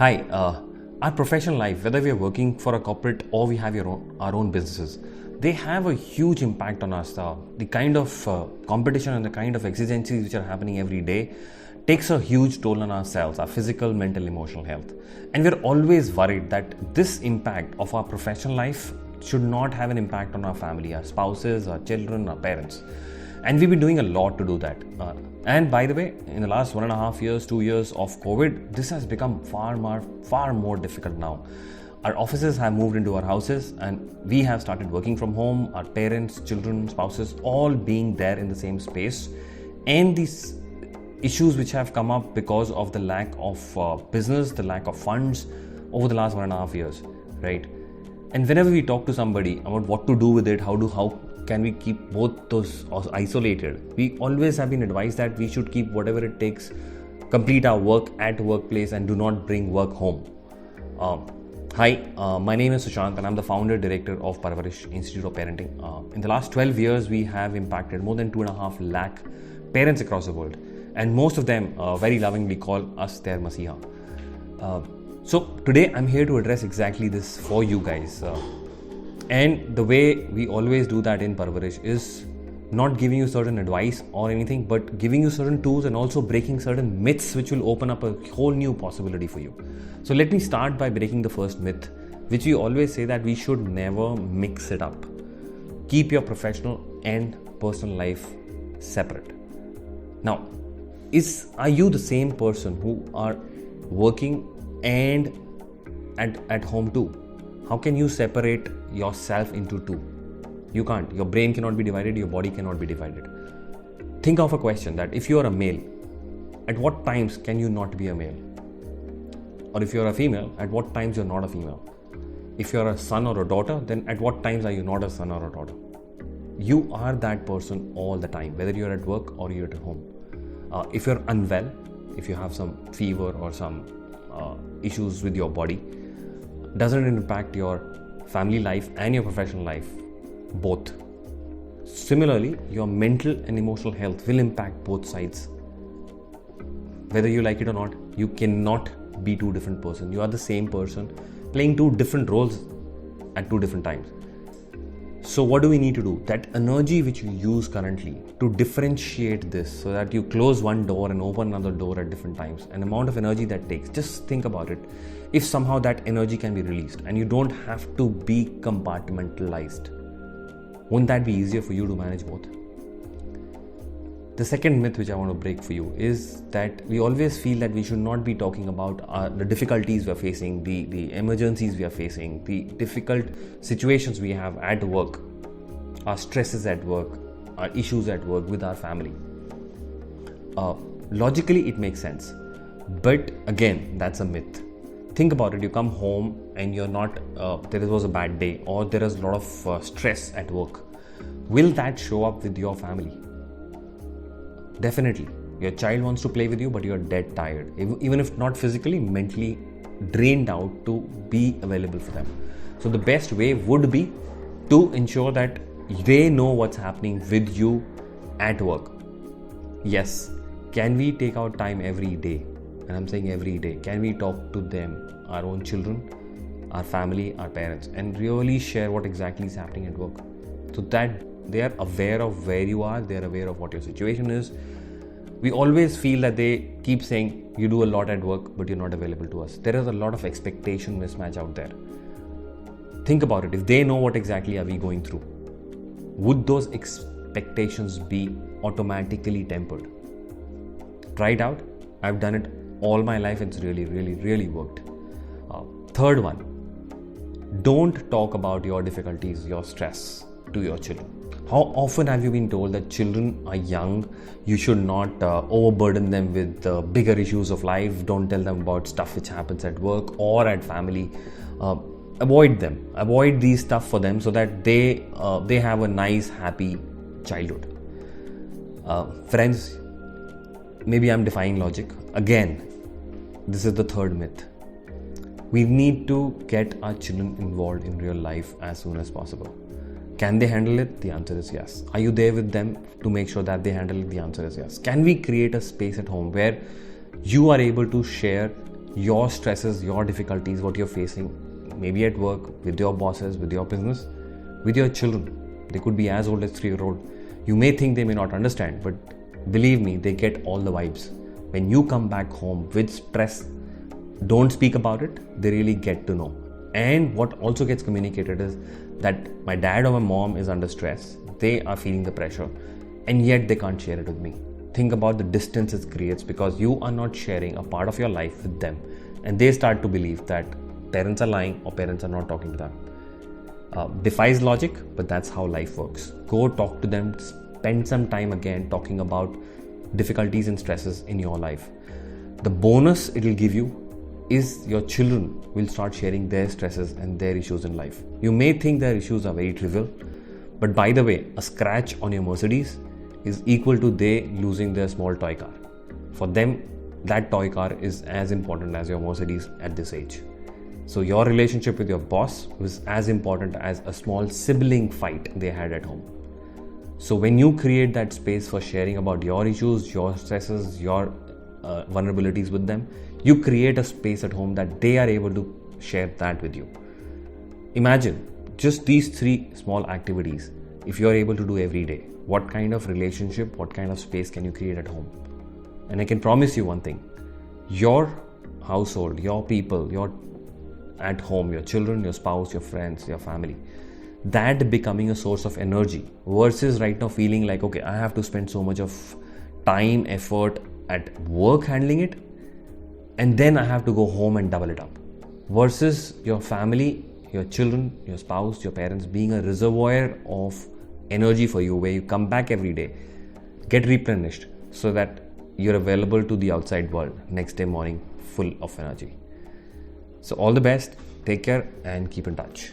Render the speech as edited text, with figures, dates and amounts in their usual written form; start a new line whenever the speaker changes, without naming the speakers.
Hi, our professional life, whether we are working for a corporate or we have our own businesses, they have a huge impact on us. The kind of competition and the kind of exigencies which are happening every day takes a huge toll on ourselves, our physical, mental, emotional health. And we're always worried that this impact of our professional life should not have an impact on our family, our spouses, our children, our parents. And we've been doing a lot to do that. And by the way, in the last 1.5 years, 2 years of COVID, this has become far more difficult now. Our offices have moved into our houses and we have started working from home, our parents, children, spouses, all being there in the same space. And these issues which have come up because of the lack of business, the lack of funds over the last 1.5 years, right? And whenever we talk to somebody about what to do with it, how can we keep both those isolated, we always have been advised that we should keep whatever it takes, complete our work at workplace and do not bring work home. Hi, my name is Sushant and I'm the founder director of Parvarish Institute of Parenting. In the last 12 years, we have impacted more than 2.5 lakh parents across the world, and most of them very lovingly call us their Masiha. So today I'm here to address exactly this for you guys. And the way we always do that in Parvarish is not giving you certain advice or anything, but giving you certain tools and also breaking certain myths which will open up a whole new possibility for you. So let me start by breaking the first myth, which we always say that we should never mix it up. Keep your professional and personal life separate. Now, are you the same person who are working and at home too? How can you separate yourself into two? You can't. Your brain cannot be divided, your body cannot be divided. Think of a question that if you are a male, at what times can you not be a male? Or if you are a female, at what times you're not a female? If you're a son or a daughter, then at what times are you not a son or a daughter? You are that person all the time, whether you're at work or you're at home. If you're unwell, if you have some fever or some issues with your body, doesn't it impact your family life and your professional life? Both. Similarly, your mental and emotional health will impact both sides. Whether you like it or not, you cannot be two different persons. You are the same person playing two different roles at two different times. So what do we need to do? That energy which you use currently to differentiate this so that you close one door and open another door at different times, an amount of energy that takes, just think about it. If somehow that energy can be released and you don't have to be compartmentalized, won't that be easier for you to manage both? The second myth which I want to break for you is that we always feel that we should not be talking about the difficulties we are facing, the emergencies we are facing, the difficult situations we have at work, our stresses at work, our issues at work with our family. Logically, it makes sense. But again, that's a myth. Think about it. You come home and you're not, there was a bad day or there is a lot of stress at work. Will that show up with your family? Definitely. Your child wants to play with you, but you're dead tired. Even if not physically, mentally drained out to be available for them. So the best way would be to ensure that they know what's happening with you at work. Yes. Can we take out time every day? And I'm saying every day. Can we talk to them, our own children, our family, our parents, and really share what exactly is happening at work? So that they are aware of where you are, they are aware of what your situation is. We always feel that they keep saying, you do a lot at work, but you're not available to us. There is a lot of expectation mismatch out there. Think about it. If they know what exactly are we going through, would those expectations be automatically tempered? Try it out. I've done it all my life. It's really worked. Third one, don't talk about your difficulties, your stress to your children. How often have you been told that children are young, you should not overburden them with bigger issues of life, don't tell them about stuff which happens at work or at family. Avoid these stuff for them so that they have a nice, happy childhood. Friends, maybe I'm defying logic. Again, this is the third myth. We need to get our children involved in real life as soon as possible. Can they handle it? The answer is yes. Are you there with them to make sure that they handle it? The answer is yes. Can we create a space at home where you are able to share your stresses, your difficulties, what you're facing, maybe at work, with your bosses, with your business, with your children. They could be as old as 3-year-old. You may think they may not understand, but believe me, they get all the vibes. When you come back home with stress, don't speak about it, they really get to know. And what also gets communicated is that my dad or my mom is under stress, they are feeling the pressure, and yet they can't share it with me. Think about the distance it creates because you are not sharing a part of your life with them, and they start to believe that parents are lying or parents are not talking to them. Defies logic, but that's how life works. Go talk to them, spend some time again talking about difficulties and stresses in your life. The bonus it will give you is your children will start sharing their stresses and their issues in life. You may think their issues are very trivial, but by the way, a scratch on your Mercedes is equal to they losing their small toy car. For them, that toy car is as important as your Mercedes at this age. So your relationship with your boss was as important as a small sibling fight they had at home. So when you create that space for sharing about your issues, your stresses, your vulnerabilities with them, you create a space at home that they are able to share that with you. Imagine just these 3 small activities, if you are able to do every day, what kind of relationship, what kind of space can you create at home? And I can promise you one thing, your household, your people, your at home, your children, your spouse, your friends, your family, that becoming a source of energy versus right now feeling like, okay, I have to spend so much of time, effort at work handling it, and then I have to go home and double it up. Versus your family, your children, your spouse, your parents being a reservoir of energy for you where you come back every day, get replenished so that you're available to the outside world next day morning full of energy. So all the best, take care and keep in touch.